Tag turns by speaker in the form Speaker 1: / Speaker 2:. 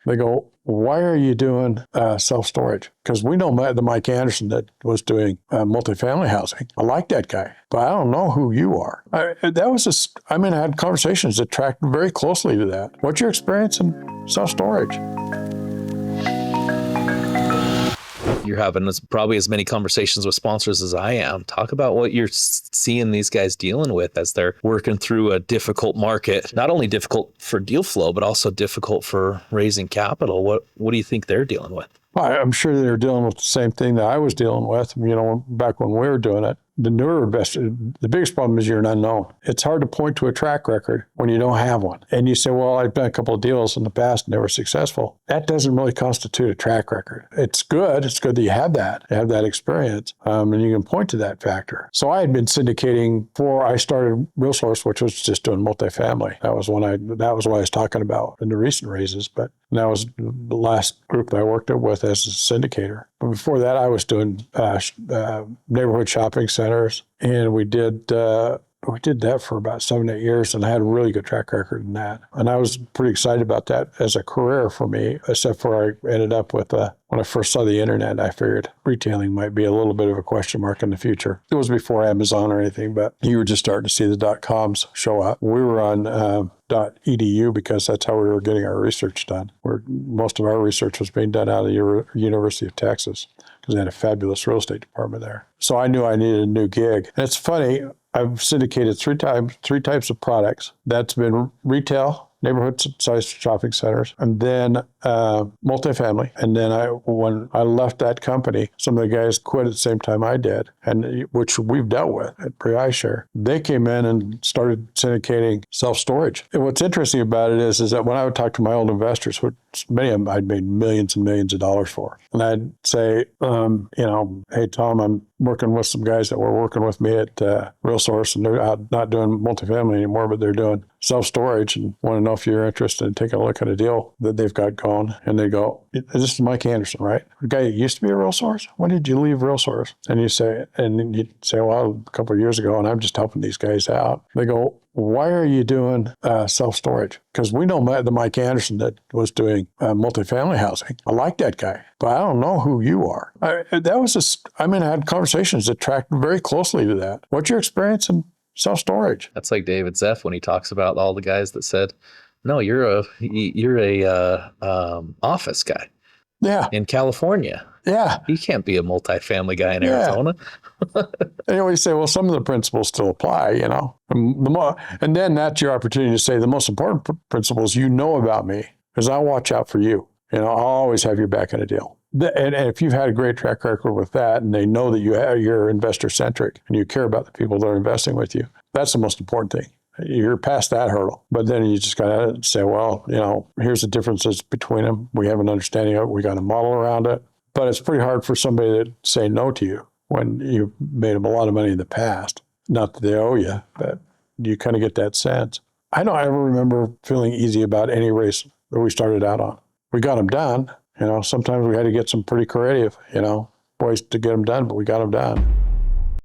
Speaker 1: They go, why are you doing self-storage? Because we know the Mike Anderson that was doing multifamily housing. I like that guy, but I don't know who you are. I had conversations that tracked very closely to that. What's your experience in self-storage?
Speaker 2: You're having probably as many conversations with sponsors as I am. Talk about what you're seeing these guys dealing with as they're working through a difficult market, not only difficult for deal flow, but also difficult for raising capital. What do you think they're dealing with?
Speaker 1: Well, I'm sure they're dealing with the same thing that I was dealing with, back when we were doing it. The newer investor, the biggest problem is you're an unknown. It's hard to point to a track record when you don't have one. And you say, well, I've done a couple of deals in the past and they were successful. That doesn't really constitute a track record. It's good. It's good that you have that experience, and you can point to that factor. So I had been syndicating before I started RealSource, which was just doing multifamily. That was what I was talking about in the recent raises, but that was the last group that I worked with as a syndicator. But before that, I was doing neighborhood shopping centers, and we did that for about 7-8 years, and I had a really good track record in that. And I was pretty excited about that as a career for me, except for I ended up with when I first saw the internet, I figured retailing might be a little bit of a question mark in the future. It was before Amazon or anything, but you were just starting to see the .coms show up. We were on .edu because that's how we were getting our research done. Most of our research was being done out of the University of Texas because they had a fabulous real estate department there. So I knew I needed a new gig. And it's funny, I've syndicated three types of products. That's been retail, neighborhood-sized shopping centers, and then multifamily. And then when I left that company, some of the guys quit at the same time I did, and which we've dealt with at iShare. They came in and started syndicating self-storage. And what's interesting about it is that when I would talk to my old investors, which many of them I'd made millions and millions of dollars for, and I'd say, hey, Tom, I'm working with some guys that were working with me at RealSource, and they're out not doing multifamily anymore, but they're doing self-storage, and want to know if you're interested in taking a look at a deal that they've got going. And they go, this is Mike Anderson, right? The guy that used to be at RealSource? When did you leave RealSource? And you'd say, well, a couple of years ago, and I'm just helping these guys out. They go, why are you doing self-storage? Because we know the Mike Anderson that was doing multifamily housing. I like that guy, but I don't know who you are. I had conversations that tracked very closely to that. What's your experience in self-storage?
Speaker 2: That's like David Zeff when he talks about all the guys that said, no, you're a office guy.
Speaker 1: Yeah.
Speaker 2: In California.
Speaker 1: Yeah.
Speaker 2: You can't be a multifamily guy in Arizona.
Speaker 1: You say, well, some of the principles still apply, And then that's your opportunity to say the most important principles about me, because I'll watch out for you. I'll always have your back in a deal. And if you've had a great track record with that, and they know that you're investor-centric and you care about the people that are investing with you, that's the most important thing. You're past that hurdle. But then you just got to say, well, here's the differences between them. We have an understanding of it. We got a model around it. But it's pretty hard for somebody to say no to you when you've made them a lot of money in the past. Not that they owe you, but you kind of get that sense. I don't ever remember feeling easy about any race that we started out on. We got them done. Sometimes we had to get some pretty creative, ways to get them done, but we got them done.